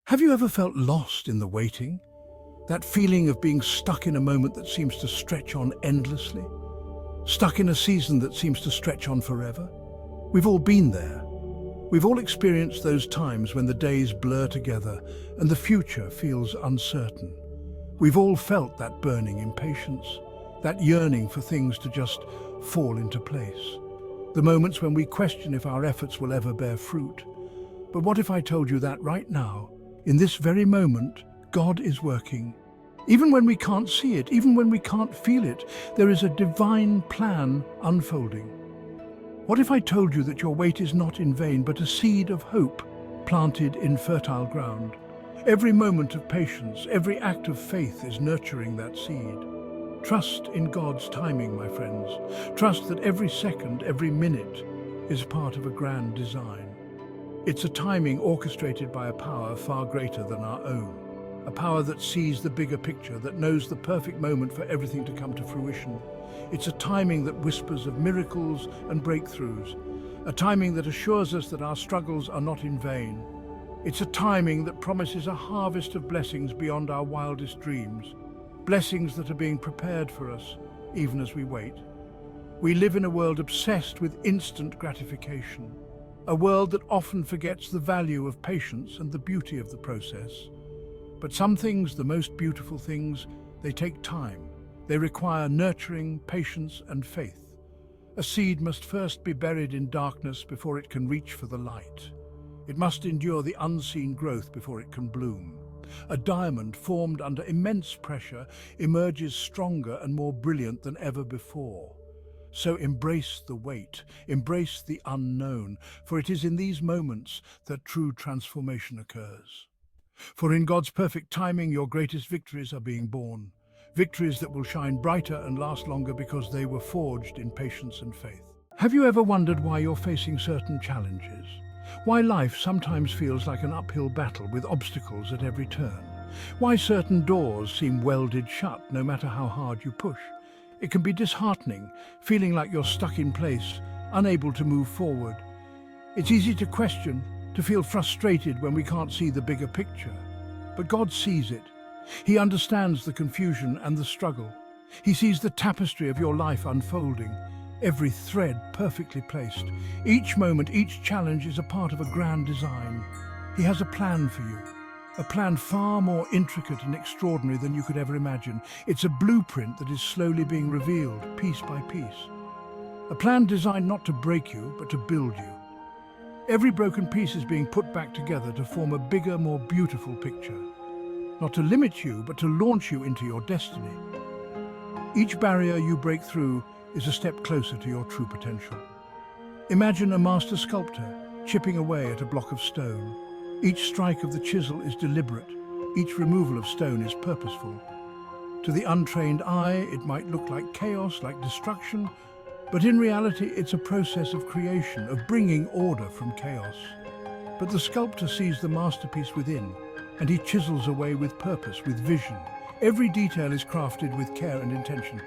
Have you ever felt lost in the waiting? That feeling of being stuck in a moment that seems to stretch on endlessly? Stuck in a season that seems to stretch on forever? We've all been there. We've all experienced those times when the days blur together and the future feels uncertain. We've all felt that burning impatience, that yearning for things to just fall into place. The moments when we question if our efforts will ever bear fruit. But what if I told you that right now, in this very moment, God is working? Even when we can't see it, even when we can't feel it, there is a divine plan unfolding. What if I told you that your wait is not in vain, but a seed of hope planted in fertile ground? Every moment of patience, every act of faith is nurturing that seed. Trust in God's timing, my friends. Trust that every second, every minute is part of a grand design. It's a timing orchestrated by a power far greater than our own. A power that sees the bigger picture, that knows the perfect moment for everything to come to fruition. It's a timing that whispers of miracles and breakthroughs. A timing that assures us that our struggles are not in vain. It's a timing that promises a harvest of blessings beyond our wildest dreams. Blessings that are being prepared for us, even as we wait. We live in a world obsessed with instant gratification. A world that often forgets the value of patience and the beauty of the process. But some things, the most beautiful things, they take time. They require nurturing, patience, and faith. A seed must first be buried in darkness before it can reach for the light. It must endure the unseen growth before it can bloom. A diamond formed under immense pressure emerges stronger and more brilliant than ever before. So embrace the wait, embrace the unknown, for it is in these moments that true transformation occurs. For in God's perfect timing, your greatest victories are being born. Victories that will shine brighter and last longer because they were forged in patience and faith. Have you ever wondered why you're facing certain challenges? Why life sometimes feels like an uphill battle with obstacles at every turn? Why certain doors seem welded shut no matter how hard you push? It can be disheartening, feeling like you're stuck in place, unable to move forward. It's easy to question, to feel frustrated when we can't see the bigger picture. But God sees it. He understands the confusion and the struggle. He sees the tapestry of your life unfolding, every thread perfectly placed. Each moment, each challenge is a part of a grand design. He has a plan for you. A plan far more intricate and extraordinary than you could ever imagine. It's a blueprint that is slowly being revealed, piece by piece. A plan designed not to break you, but to build you. Every broken piece is being put back together to form a bigger, more beautiful picture. Not to limit you, but to launch you into your destiny. Each barrier you break through is a step closer to your true potential. Imagine a master sculptor chipping away at a block of stone. Each strike of the chisel is deliberate. Each removal of stone is purposeful. To the untrained eye, it might look like chaos, like destruction, but in reality, it's a process of creation, of bringing order from chaos. But the sculptor sees the masterpiece within, and he chisels away with purpose, with vision. Every detail is crafted with care and intention.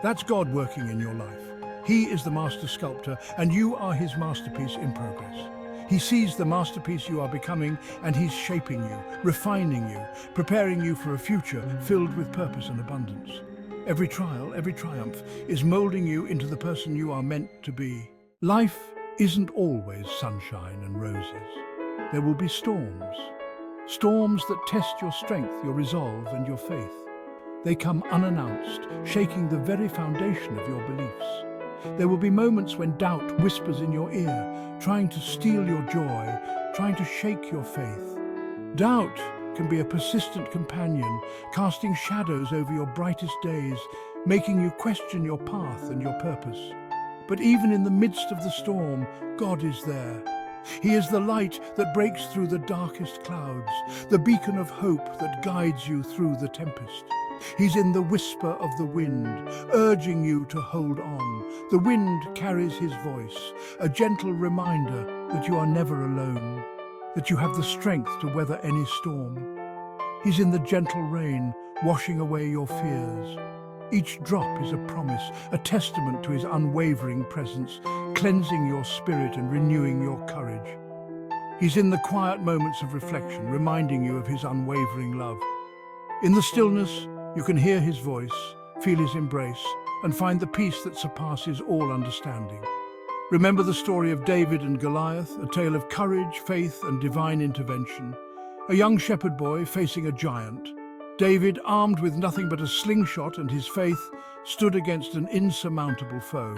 That's God working in your life. He is the master sculptor, and you are his masterpiece in progress. He sees the masterpiece you are becoming, and he's shaping you, refining you, preparing you for a future filled with purpose and abundance. Every trial, every triumph is molding you into the person you are meant to be. Life isn't always sunshine and roses. There will be storms. Storms that test your strength, your resolve, and your faith. They come unannounced, shaking the very foundation of your beliefs. There will be moments when doubt whispers in your ear, trying to steal your joy, trying to shake your faith. Doubt can be a persistent companion, casting shadows over your brightest days, making you question your path and your purpose. But even in the midst of the storm, God is there. He is the light that breaks through the darkest clouds, the beacon of hope that guides you through the tempest. He's in the whisper of the wind, urging you to hold on. The wind carries his voice, a gentle reminder that you are never alone, that you have the strength to weather any storm. He's in the gentle rain, washing away your fears. Each drop is a promise, a testament to his unwavering presence, cleansing your spirit and renewing your courage. He's in the quiet moments of reflection, reminding you of his unwavering love. In the stillness, you can hear his voice, feel his embrace, and find the peace that surpasses all understanding. Remember the story of David and Goliath, a tale of courage, faith, and divine intervention. A young shepherd boy facing a giant. David, armed with nothing but a slingshot and his faith, stood against an insurmountable foe.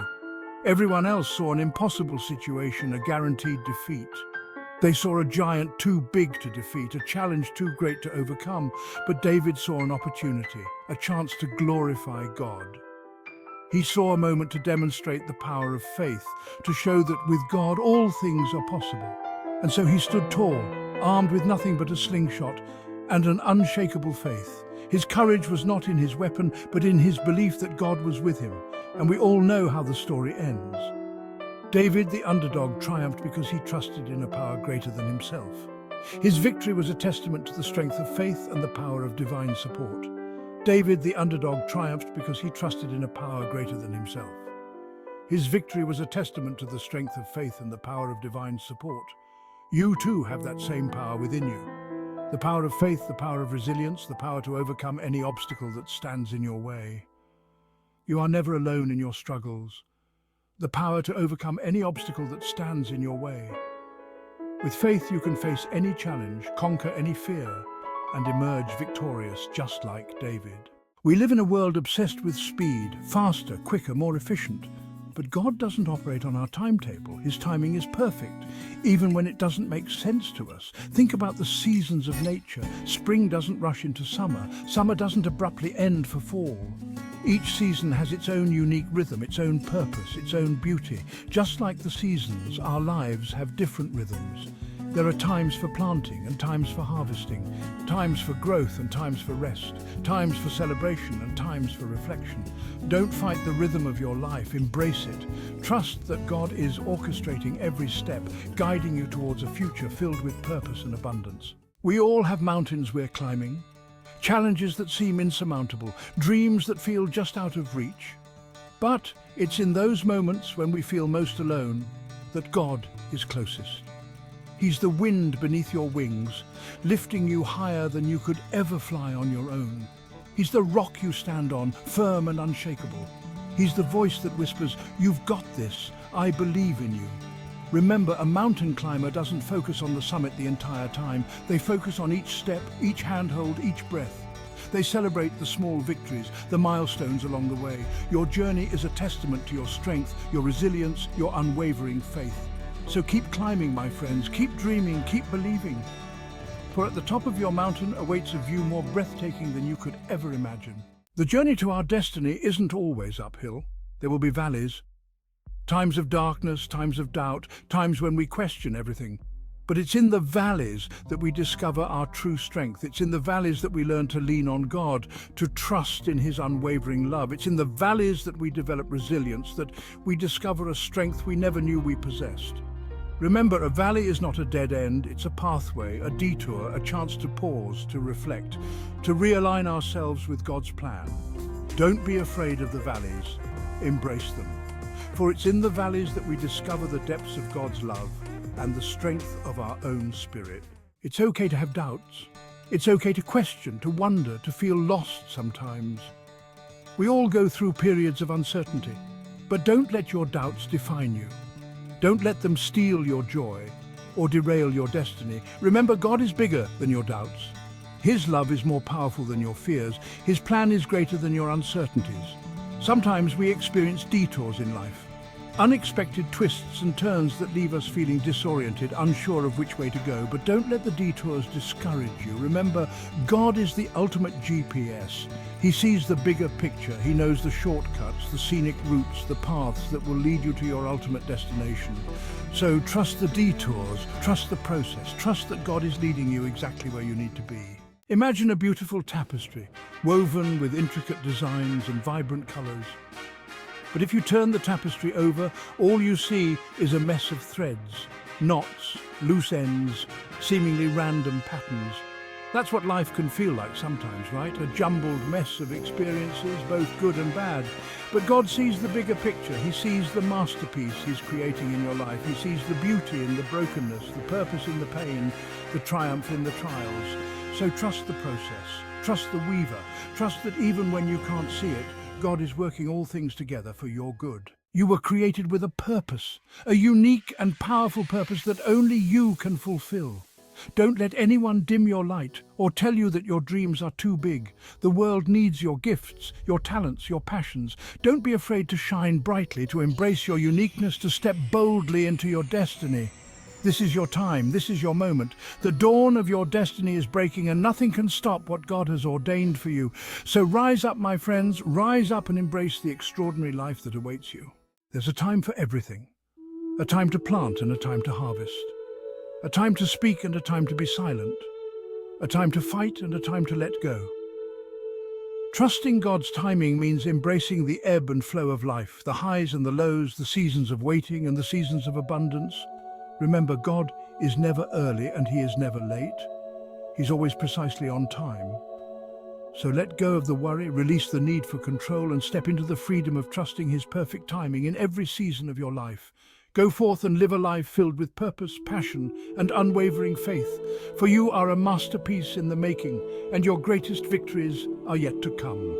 Everyone else saw an impossible situation, a guaranteed defeat. They saw a giant too big to defeat, a challenge too great to overcome, but David saw an opportunity, a chance to glorify God. He saw a moment to demonstrate the power of faith, to show that with God all things are possible. And so he stood tall, armed with nothing but a slingshot and an unshakable faith. His courage was not in his weapon, but in his belief that God was with him. And we all know how the story ends. David, the underdog, triumphed because he trusted in a power greater than himself. His victory was a testament to the strength of faith and the power of divine support. David, the underdog, triumphed because he trusted in a power greater than himself. His victory was a testament to the strength of faith and the power of divine support. You too have that same power within you. The power of faith, the power of resilience, the power to overcome any obstacle that stands in your way. You are never alone in your struggles. The power to overcome any obstacle that stands in your way. With faith, you can face any challenge, conquer any fear, and emerge victorious, just like David. We live in a world obsessed with speed, faster, quicker, more efficient. But God doesn't operate on our timetable. His timing is perfect, even when it doesn't make sense to us. Think about the seasons of nature. Spring doesn't rush into summer. Summer doesn't abruptly end for fall. Each season has its own unique rhythm, its own purpose, its own beauty. Just like the seasons, our lives have different rhythms. There are times for planting and times for harvesting, times for growth and times for rest, times for celebration and times for reflection. Don't fight the rhythm of your life, embrace it. Trust that God is orchestrating every step, guiding you towards a future filled with purpose and abundance. We all have mountains we're climbing, challenges that seem insurmountable, dreams that feel just out of reach. But it's in those moments when we feel most alone that God is closest. He's the wind beneath your wings, lifting you higher than you could ever fly on your own. He's the rock you stand on, firm and unshakable. He's the voice that whispers, "You've got this, I believe in you." Remember, a mountain climber doesn't focus on the summit the entire time. They focus on each step, each handhold, each breath. They celebrate the small victories, the milestones along the way. Your journey is a testament to your strength, your resilience, your unwavering faith. So keep climbing, my friends, keep dreaming, keep believing. For at the top of your mountain awaits a view more breathtaking than you could ever imagine. The journey to our destiny isn't always uphill. There will be valleys, times of darkness, times of doubt, times when we question everything. But it's in the valleys that we discover our true strength. It's in the valleys that we learn to lean on God, to trust in His unwavering love. It's in the valleys that we develop resilience, that we discover a strength we never knew we possessed. Remember, a valley is not a dead end, it's a pathway, a detour, a chance to pause, to reflect, to realign ourselves with God's plan. Don't be afraid of the valleys, embrace them. For it's in the valleys that we discover the depths of God's love and the strength of our own spirit. It's okay to have doubts. It's okay to question, to wonder, to feel lost sometimes. We all go through periods of uncertainty, but don't let your doubts define you. Don't let them steal your joy or derail your destiny. Remember, God is bigger than your doubts. His love is more powerful than your fears. His plan is greater than your uncertainties. Sometimes we experience detours in life, unexpected twists and turns that leave us feeling disoriented, unsure of which way to go. But don't let the detours discourage you. Remember, God is the ultimate GPS. He sees the bigger picture. He knows the shortcuts, the scenic routes, the paths that will lead you to your ultimate destination. So trust the detours, trust the process, trust that God is leading you exactly where you need to be. Imagine a beautiful tapestry, woven with intricate designs and vibrant colors. But if you turn the tapestry over, all you see is a mess of threads, knots, loose ends, seemingly random patterns. That's what life can feel like sometimes, right? A jumbled mess of experiences, both good and bad. But God sees the bigger picture. He sees the masterpiece He's creating in your life. He sees the beauty in the brokenness, the purpose in the pain, the triumph in the trials. So trust the process. Trust the weaver. Trust that even when you can't see it, God is working all things together for your good. You were created with a purpose, a unique and powerful purpose that only you can fulfill. Don't let anyone dim your light or tell you that your dreams are too big. The world needs your gifts, your talents, your passions. Don't be afraid to shine brightly, to embrace your uniqueness, to step boldly into your destiny. This is your time, this is your moment. The dawn of your destiny is breaking and nothing can stop what God has ordained for you. So rise up, my friends, rise up and embrace the extraordinary life that awaits you. There's a time for everything. A time to plant and a time to harvest. A time to speak and a time to be silent. A time to fight and a time to let go. Trusting God's timing means embracing the ebb and flow of life, the highs and the lows, the seasons of waiting and the seasons of abundance. Remember, God is never early and He is never late. He's always precisely on time. So let go of the worry, release the need for control, and step into the freedom of trusting His perfect timing in every season of your life. Go forth and live a life filled with purpose, passion, and unwavering faith, for you are a masterpiece in the making, and your greatest victories are yet to come.